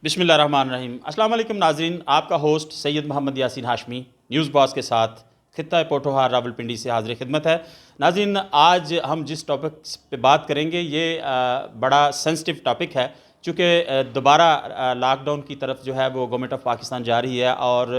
بسم اللہ الرحمن الرحیم۔ السلام علیکم ناظرین، آپ کا ہوسٹ سید محمد یاسین ہاشمی نیوز باس کے ساتھ خطہ پوٹھوہار راولپنڈی سے حاضر خدمت ہے۔ ناظرین، آج ہم جس ٹاپک پہ بات کریں گے یہ بڑا سینسٹیو ٹاپک ہے، چونکہ دوبارہ لاک ڈاؤن کی طرف جو ہے وہ گورنمنٹ آف پاکستان جا رہی ہے، اور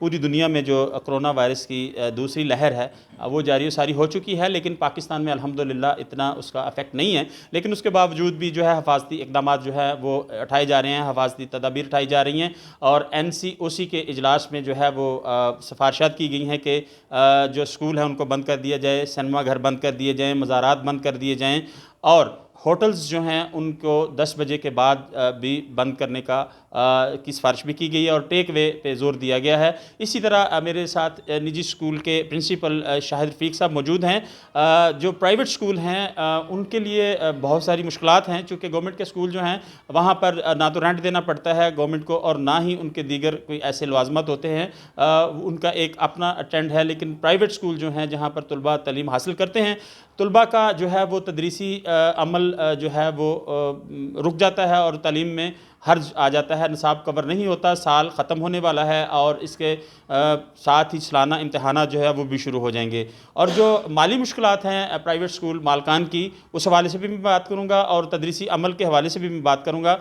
پوری دنیا میں جو کرونا وائرس کی دوسری لہر ہے وہ جاری و ساری ہو چکی ہے، لیکن پاکستان میں الحمدللہ اتنا اس کا افیکٹ نہیں ہے۔ لیکن اس کے باوجود بھی جو ہے حفاظتی اقدامات جو ہے وہ اٹھائے جا رہے ہیں، حفاظتی تدابیر اٹھائی جا رہی ہیں، اور NCOC کے اجلاس میں جو ہے وہ سفارشات کی گئی ہیں کہ جو اسکول ہیں ان کو بند کر دیا جائے، سنیما گھر بند کر دیے جائیں، مزارات بند کر دیے جائیں، اور ہوٹلز جو ہیں ان کو 10 بجے کے بعد بھی بند کرنے کی سفارش بھی کی گئی ہے، اور ٹیک وے پہ زور دیا گیا ہے۔ اسی طرح میرے ساتھ نجی اسکول کے پرنسپل شاہد رفیق صاحب موجود ہیں۔ جو پرائیویٹ اسکول ہیں ان کے لیے بہت ساری مشکلات ہیں، چونکہ گورنمنٹ کے اسکول جو ہیں وہاں پر نہ تو رینٹ دینا پڑتا ہے گورنمنٹ کو، اور نہ ہی ان کے دیگر کوئی ایسے لوازمات ہوتے ہیں، ان کا ایک اپنا ٹرینڈ ہے۔ لیکن پرائیویٹ اسکول جو ہیں جہاں پر طلباء تعلیم حاصل کرتے ہیں، طلباء کا جو ہے وہ تدریسی عمل جو ہے وہ رک جاتا ہے، اور تعلیم میں حرج آ جاتا ہے، نصاب کور نہیں ہوتا، سال ختم ہونے والا ہے، اور اس کے ساتھ ہی سالانہ امتحانات جو ہے وہ بھی شروع ہو جائیں گے۔ اور جو مالی مشکلات ہیں پرائیویٹ اسکول مالکان کی، اس حوالے سے بھی میں بات کروں گا، اور تدریسی عمل کے حوالے سے بھی میں بات کروں گا۔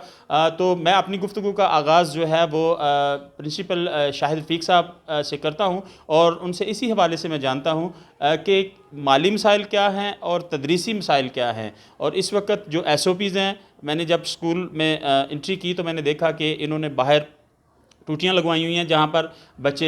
تو میں اپنی گفتگو کا آغاز جو ہے وہ پرنسپل شاہد رفیق صاحب سے کرتا ہوں، اور ان سے اسی حوالے سے میں جانتا ہوں کہ مالی مسائل کیا ہیں اور تدریسی مسائل کیا ہیں، اور اس وقت جو SOPs ہیں۔ میں نے جب اسکول میں انٹری کی تو میں نے دیکھا کہ انہوں نے باہر ٹوٹیاں لگوائی ہوئی ہیں جہاں پر بچے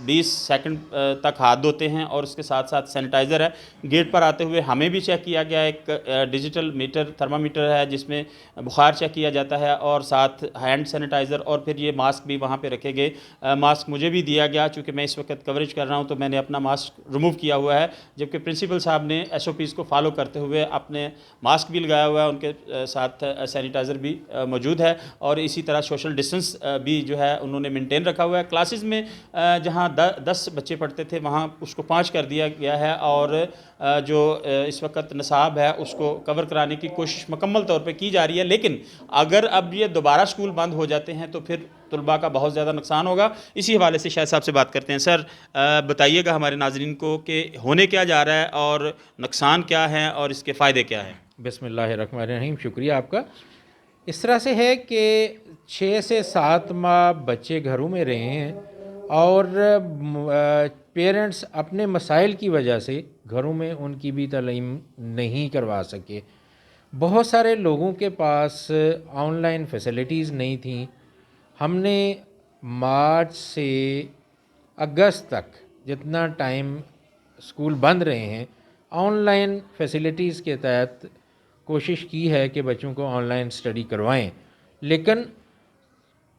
20 سیکنڈ تک ہاتھ دھوتے ہیں، اور اس کے ساتھ ساتھ سینیٹائزر ہے۔ گیٹ پر آتے ہوئے ہمیں بھی چیک کیا گیا، ایک ڈیجیٹل تھرمامیٹر ہے جس میں بخار چیک کیا جاتا ہے، اور ساتھ ہینڈ سینیٹائزر، اور پھر یہ ماسک بھی وہاں پہ رکھے گئے۔ ماسک مجھے بھی دیا گیا، چونکہ میں اس وقت کوریج کر رہا ہوں تو میں نے اپنا ماسک ریموو کیا ہوا ہے، جبکہ پرنسپل صاحب نے SOPs کو فالو کرتے ہوئے اپنے ماسک بھی لگایا ہوا ہے، ان کے ساتھ سینیٹائزر بھی موجود ہے، اور اسی طرح سوشل ڈسٹنس بھی جو ہے انہوں نے مینٹین رکھا ہوا ہے۔ کلاسز میں جہاں 10 بچے پڑھتے تھے وہاں اس کو 5 کر دیا گیا ہے، اور جو اس وقت نصاب ہے اس کو کور کرانے کی کوشش مکمل طور پہ کی جا رہی ہے۔ لیکن اگر اب یہ دوبارہ اسکول بند ہو جاتے ہیں تو پھر طلباء کا بہت زیادہ نقصان ہوگا۔ اسی حوالے سے شاہد صاحب سے بات کرتے ہیں۔ سر، بتائیے گا ہمارے ناظرین کو کہ ہونے کیا جا رہا ہے، اور نقصان کیا ہے، اور اس کے فائدے کیا ہیں؟ بسم اللہ الرحمن الرحیم، شکریہ آپ کا۔ اس طرح سے ہے کہ 6 سے 7 ماہ بچے گھروں میں رہے ہیں، اور پیرنٹس اپنے مسائل کی وجہ سے گھروں میں ان کی بھی تعلیم نہیں کروا سکے۔ بہت سارے لوگوں کے پاس آن لائن فیسلٹیز نہیں تھیں۔ ہم نے مارچ سے اگست تک جتنا ٹائم اسکول بند رہے ہیں، آن لائن فیسلٹیز کے تحت کوشش کی ہے کہ بچوں کو آن لائن اسٹڈی کروائیں، لیکن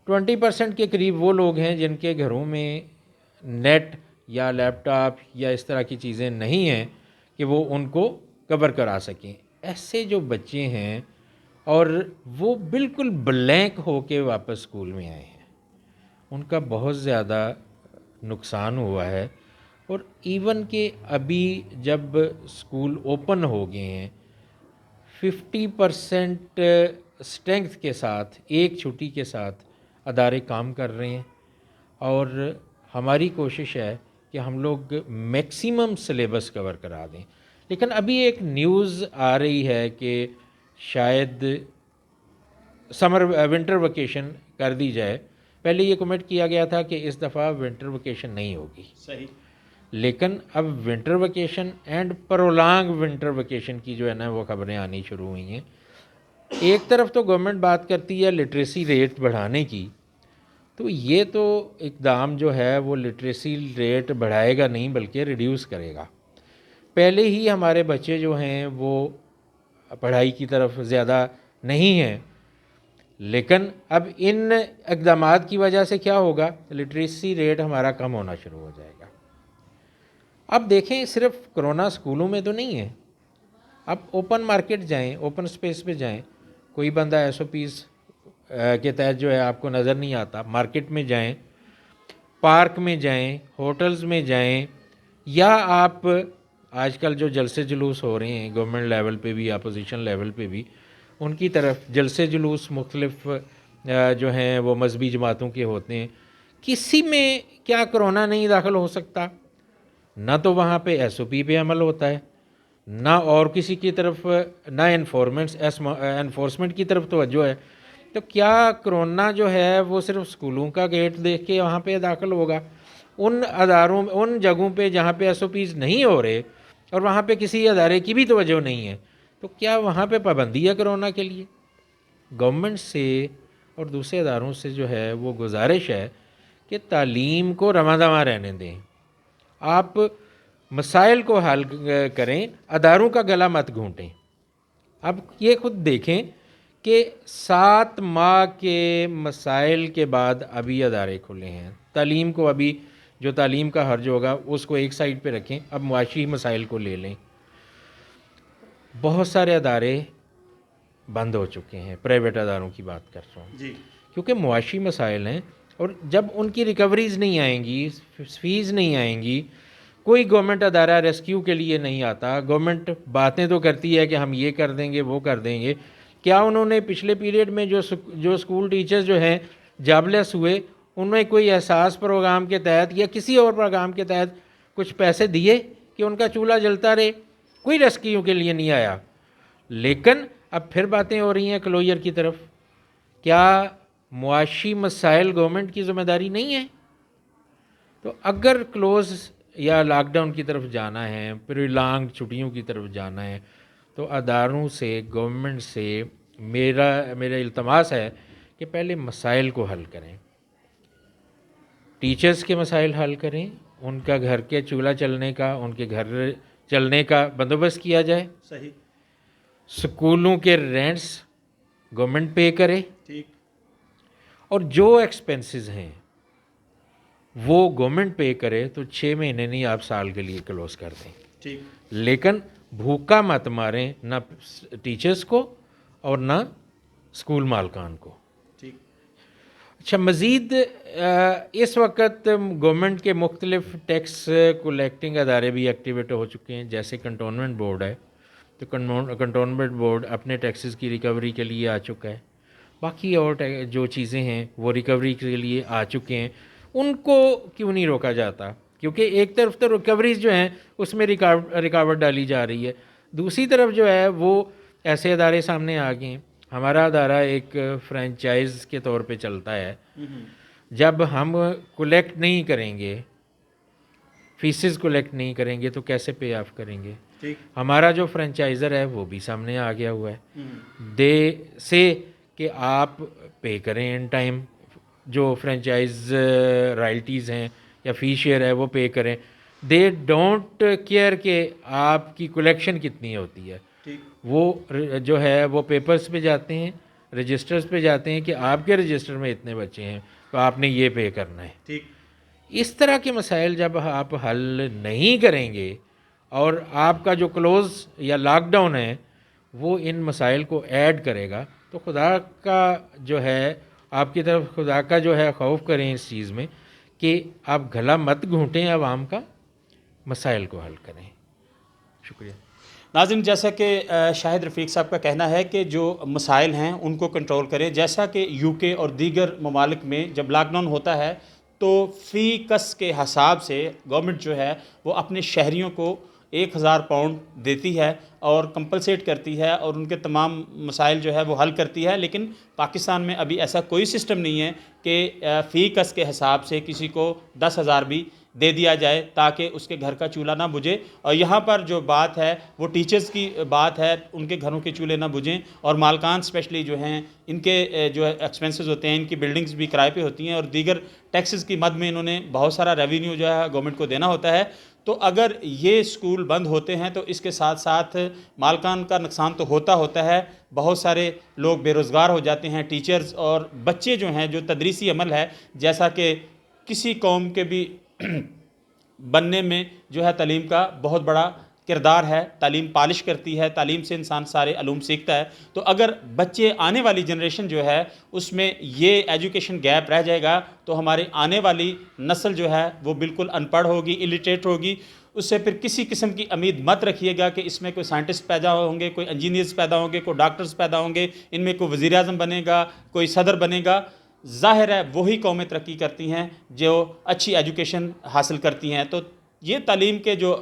20% کے قریب وہ لوگ ہیں جن کے گھروں میں نیٹ یا لیپ ٹاپ یا اس طرح کی چیزیں نہیں ہیں کہ وہ ان کو کور کرا سکیں۔ ایسے جو بچے ہیں اور وہ بالکل بلینک ہو کے واپس اسکول میں آئے ہیں، ان کا بہت زیادہ نقصان ہوا ہے۔ اور ایون کہ ابھی جب اسکول اوپن ہو گئے ہیں، 50% اسٹرینگتھ کے ساتھ، ایک چھٹی کے ساتھ ادارے کام کر رہے ہیں، اور ہماری کوشش ہے کہ ہم لوگ میکسیمم سلیبس کور کرا دیں۔ لیکن ابھی ایک نیوز آ رہی ہے کہ شاید ونٹر ویکیشن کر دی جائے۔ پہلے یہ کمٹ کیا گیا تھا کہ اس دفعہ ونٹر ویکیشن نہیں ہوگی، صحیح، لیکن اب winter vacation end prolong winter vacation کی جو ہے نا وہ خبریں آنی شروع ہوئی ہیں۔ ایک طرف تو گورنمنٹ بات کرتی ہے لٹریسی ریٹ بڑھانے کی، تو یہ تو اقدام جو ہے وہ لٹریسی ریٹ بڑھائے گا نہیں بلکہ ریڈیوس کرے گا۔ پہلے ہی ہمارے بچے جو ہیں وہ پڑھائی کی طرف زیادہ نہیں ہیں، لیکن اب ان اقدامات کی وجہ سے کیا ہوگا، لٹریسی ریٹ ہمارا کم ہونا شروع ہو جائے گا۔ اب دیکھیں، صرف کرونا اسکولوں میں تو نہیں ہے، اب اوپن مارکیٹ جائیں، اوپن اسپیس پہ جائیں، کوئی بندہ SOPs کے تحت جو ہے آپ کو نظر نہیں آتا، مارکیٹ میں جائیں، پارک میں جائیں، ہوٹلز میں جائیں، یا آپ آج کل جو جلسے جلوس ہو رہے ہیں گورنمنٹ لیول پہ بھی اپوزیشن لیول پہ بھی، ان کی طرف جلسے جلوس مختلف جو ہیں وہ مذہبی جماعتوں کے ہوتے ہیں، کسی میں کیا کرونا نہیں داخل ہو سکتا؟ نہ تو وہاں پہ ایس او پی پہ عمل ہوتا ہے، نہ اور کسی کی طرف، نہ انفورسمنٹ کی طرف توجہ ہے، تو کیا کرونا جو ہے وہ صرف اسکولوں کا گیٹ دیکھ کے وہاں پہ داخل ہوگا؟ ان اداروں، ان جگہوں پہ جہاں پہ ایس او پیز نہیں ہو رہے اور وہاں پہ کسی ادارے کی بھی توجہ نہیں ہے، تو کیا وہاں پہ پابندی ہے کرونا کے لیے؟ گورنمنٹ سے اور دوسرے اداروں سے جو ہے وہ گزارش ہے کہ تعلیم کو رواں دواں رہنے دیں، آپ مسائل کو حل کریں، اداروں کا گلا مت گھونٹیں۔ اب یہ خود دیکھیں کہ 7 ماہ کے مسائل کے بعد ابھی ادارے کھلے ہیں، تعلیم کو ابھی جو تعلیم کا حرج ہوگا اس کو ایک سائڈ پہ رکھیں، اب معاشی مسائل کو لے لیں۔ بہت سارے ادارے بند ہو چکے ہیں، پرائیویٹ اداروں کی بات کر رہا ہوں، جی کیونکہ معاشی مسائل ہیں، اور جب ان کی ریکوریز نہیں آئیں گی، فیس نہیں آئیں گی، کوئی گورنمنٹ ادارہ ریسکیو کے لیے نہیں آتا۔ گورنمنٹ باتیں تو کرتی ہے کہ ہم یہ کر دیں گے، وہ کر دیں گے، کیا انہوں نے پچھلے پیریڈ میں جو اسکول ٹیچرز جو ہیں جاب لیس ہوئے، انہوں نے کوئی احساس پروگرام کے تحت یا کسی اور پروگرام کے تحت کچھ پیسے دیے کہ ان کا چولہا جلتا رہے؟ کوئی ریسکیو کے لیے نہیں آیا۔ لیکن اب پھر باتیں ہو رہی ہیں کلوجر کی طرف۔ کیا معاشی مسائل گورنمنٹ کی ذمہ داری نہیں ہے؟ تو اگر کلوز یا لاک ڈاؤن کی طرف جانا ہے، پھر لانگ چھٹیوں کی طرف جانا ہے، تو اداروں سے، گورنمنٹ سے میرا التماس ہے کہ پہلے مسائل کو حل کریں، ٹیچرز کے مسائل حل کریں، ان کا گھر کے چولہا چلنے کا، ان کے گھر چلنے کا بندوبست کیا جائے، صحیح، سکولوں کے رینٹس گورنمنٹ پے کرے، ٹھیک، اور جو ایکسپنسز ہیں وہ گورنمنٹ پے کرے، تو 6 مہینے نہیں، آپ سال کے لیے کلوز کر دیں، ٹھیک، لیکن بھوکا مت ماریں نہ ٹیچرز کو اور نہ اسکول مالکان کو۔ ٹھیک، اچھا، مزید اس وقت گورنمنٹ کے مختلف ٹیکس کلیکٹنگ ادارے بھی ایکٹیویٹ ہو چکے ہیں، جیسے کنٹونمنٹ بورڈ ہے، تو کنٹونمنٹ بورڈ اپنے ٹیکسز کی ریکوری کے لیے آ چکا ہے، باقی اور جو چیزیں ہیں وہ ریکوری کے لیے آ چکے ہیں، ان کو کیوں نہیں روکا جاتا؟ کیونکہ ایک طرف تو ریکوریز جو ہیں اس میں رکاوٹ ڈالی جا رہی ہے، دوسری طرف جو ہے وہ ایسے ادارے سامنے آ گئے ہیں۔ ہمارا ادارہ ایک فرینچائز کے طور پہ چلتا ہے، جب ہم کولیکٹ نہیں کریں گے، فیسز کولیکٹ نہیں کریں گے، تو کیسے پے آف کریں گے؟ ٹھیک، ہمارا جو فرینچائزر ہے وہ بھی سامنے آ گیا ہوا ہے، دے سے کہ آپ پے کریں ان ٹائم، جو فرینچائز رائلٹیز ہیں یا فی شیئر ہے وہ پے کریں، دے ڈونٹ کیئر کہ آپ کی کلیکشن کتنی ہوتی ہے، ٹھیک، وہ جو ہے وہ پیپرز پہ جاتے ہیں، رجسٹرز پہ جاتے ہیں کہ آپ کے رجسٹر میں اتنے بچے ہیں تو آپ نے یہ پے کرنا ہے۔ ٹھیک، اس طرح کے مسائل جب آپ حل نہیں کریں گے اور آپ کا جو کلوز یا لاک ڈاؤن ہے وہ ان مسائل کو ایڈ کرے گا، تو خدا کا جو ہے، آپ کی طرف خدا کا جو ہے خوف کریں اس چیز میں کہ آپ گلا مت گھونٹیں عوام کا، مسائل کو حل کریں۔ شکریہ۔ ناظرین، جیسا کہ شاہد رفیق صاحب کا کہنا ہے کہ جو مسائل ہیں ان کو کنٹرول کریں، جیسا کہ یو کے اور دیگر ممالک میں جب لاک ڈاؤن ہوتا ہے تو فی کس کے حساب سے گورنمنٹ جو ہے وہ اپنے شہریوں کو 1000 پاؤنڈ دیتی ہے اور کمپلسیٹ کرتی ہے اور ان کے تمام مسائل جو ہے وہ حل کرتی ہے، لیکن پاکستان میں ابھی ایسا کوئی سسٹم نہیں ہے کہ فی کس کے حساب سے کسی کو 10,000 بھی دے دیا جائے تاکہ اس کے گھر کا چولہا نہ بجھے۔ اور یہاں پر جو بات ہے وہ ٹیچرز کی بات ہے، ان کے گھروں کے چولہے نہ بجھیں، اور مالکان اسپیشلی جو ہیں ان کے جو ایکسپنسز ہوتے ہیں، ان کی بلڈنگز بھی کرائے پہ ہوتی ہیں اور دیگر ٹیکسز کی مد میں انہوں نے بہت سارا ریونیو جو ہے گورنمنٹ کو دینا ہوتا ہے۔ تو اگر یہ اسکول بند ہوتے ہیں تو اس کے ساتھ ساتھ مالکان کا نقصان تو ہوتا ہے، بہت سارے لوگ بے روزگار ہو جاتے ہیں، ٹیچرز اور بچے جو ہیں، جو تدریسی عمل ہے، جیسا کہ کسی قوم کے بھی بننے میں جو ہے تعلیم کا بہت بڑا کردار ہے، تعلیم پالش کرتی ہے، تعلیم سے انسان سارے علوم سیکھتا ہے۔ تو اگر بچے، آنے والی جنریشن جو ہے اس میں یہ ایجوکیشن گیپ رہ جائے گا تو ہمارے آنے والی نسل جو ہے وہ بالکل ان پڑھ ہوگی، الٹریٹ ہوگی، اس سے پھر کسی قسم کی امید مت رکھیے گا کہ اس میں کوئی سائنٹسٹ پیدا ہوں گے، کوئی انجینئرز پیدا ہوں گے، کوئی ڈاکٹرز پیدا ہوں گے، ان میں کوئی وزیر اعظم بنے گا، کوئی صدر بنے گا۔ ظاہر ہے وہی قومیں ترقی کرتی ہیں جو اچھی ایجوکیشن حاصل کرتی ہیں۔ تو یہ تعلیم کے جو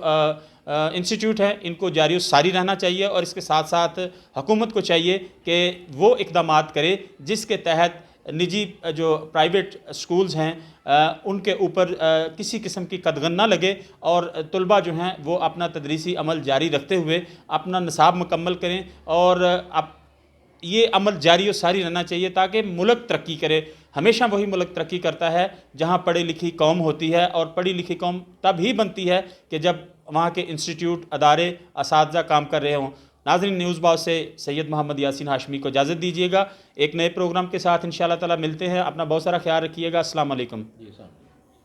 انسٹیٹیوٹ ہیں ان کو جاری و ساری رہنا چاہیے، اور اس کے ساتھ ساتھ حکومت کو چاہیے کہ وہ اقدامات کرے جس کے تحت نجی جو پرائیویٹ سکولز ہیں ان کے اوپر کسی قسم کی قدغن نہ لگے، اور طلباء جو ہیں وہ اپنا تدریسی عمل جاری رکھتے ہوئے اپنا نصاب مکمل کریں، اور یہ عمل جاری و ساری رہنا چاہیے تاکہ ملک ترقی کرے۔ ہمیشہ وہی ملک ترقی کرتا ہے جہاں پڑھی لکھی قوم ہوتی ہے، اور پڑھی لکھی قوم تب ہی بنتی ہے کہ جب وہاں کے انسٹیٹیوٹ، ادارے، اساتذہ کام کر رہے ہوں۔ ناظرین، نیوز باز سے سید محمد یاسین ہاشمی کو اجازت دیجیے گا، ایک نئے پروگرام کے ساتھ انشاءاللہ تعالی ملتے ہیں۔ اپنا بہت سارا خیال رکھیے گا۔ السلام علیکم۔